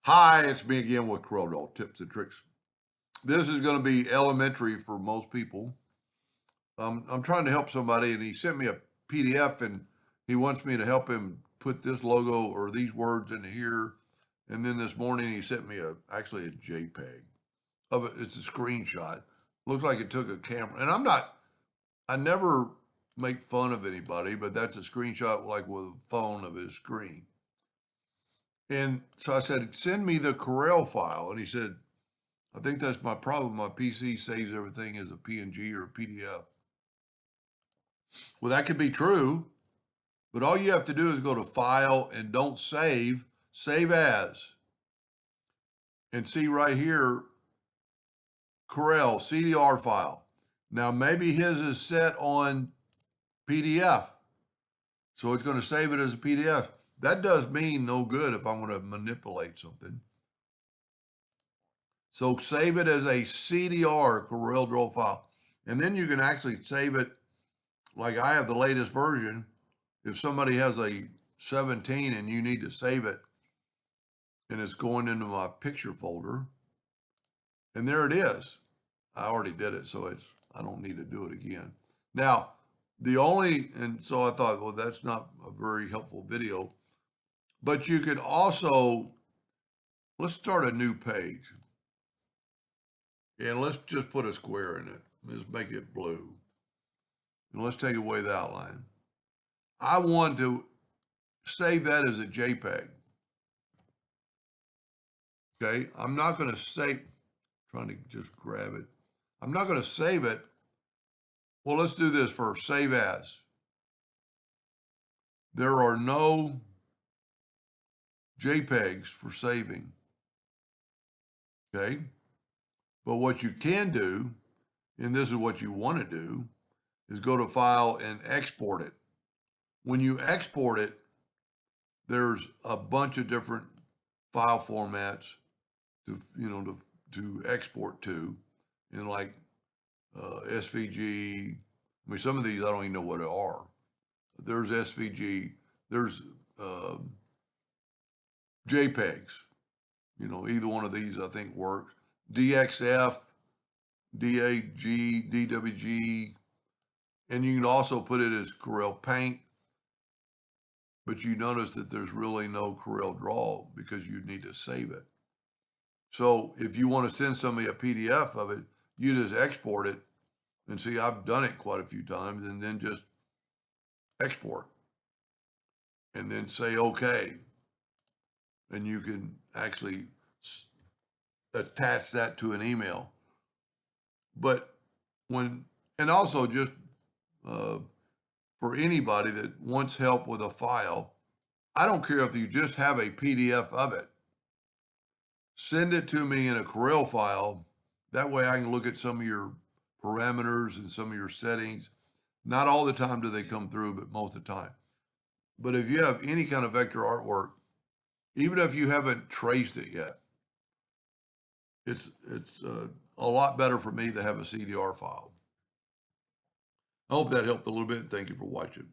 Hi, it's me again with Corel tips and tricks. This is going to be elementary for most people. I'm trying to help somebody, and he sent me a PDF, and he wants me to help him put this logo or these words in here. And then this morning he sent me actually a JPEG of it. It's a screenshot. Looks like it took a camera, and I never make fun of anybody, but that's a screenshot like with a phone of his screen. And so I said, send me the Corel file. And he said, I think that's my problem. My PC saves everything as a PNG or a PDF. Well, that could be true, but all you have to do is go to File and don't save, Save As. And see right here, Corel CDR file. Now, maybe his is set on PDF, so it's going to save it as a PDF. That does mean no good if I want to manipulate something. So save it as a CDR Corel Draw file. And then you can actually save it like I have the latest version. If somebody has a 17 and you need to save it, and it's going into my picture folder, and there it is. I already did it, so I don't need to do it again. Now, and so I thought, well, that's not a very helpful video, but you could also, let's start a new page, and let's just put a square in it. Let's make it blue, and let's take away the outline. I want to save that as a JPEG. Okay, I'm not going to save, trying to just grab it. I'm not going to save it. Well, let's do this first, save as. There are no JPEGs for saving, okay? But what you can do, and this is what you want to do, is go to File and export it. When you export it, there's a bunch of different file formats to export to, and like SVG. I mean, some of these I don't even know what they are. There's SVG. There's JPEGs. Either one of these I think works. DXF, DAG, DWG, and you can also put it as Corel Paint. But you notice that there's really no Corel Draw because you need to save it. So if you want to send somebody a PDF of it, you just export it. And see, I've done it quite a few times, and then just export and then say okay. And you can actually attach that to an email. But and also just for anybody that wants help with a file, I don't care if you just have a PDF of it. Send it to me in a Corel file. That way I can look at some of your parameters and some of your settings. Not all the time do they come through, but most of the time. But if you have any kind of vector artwork, even if you haven't traced it yet, it's a lot better for me to have a CDR file. I hope that helped a little bit. Thank you for watching.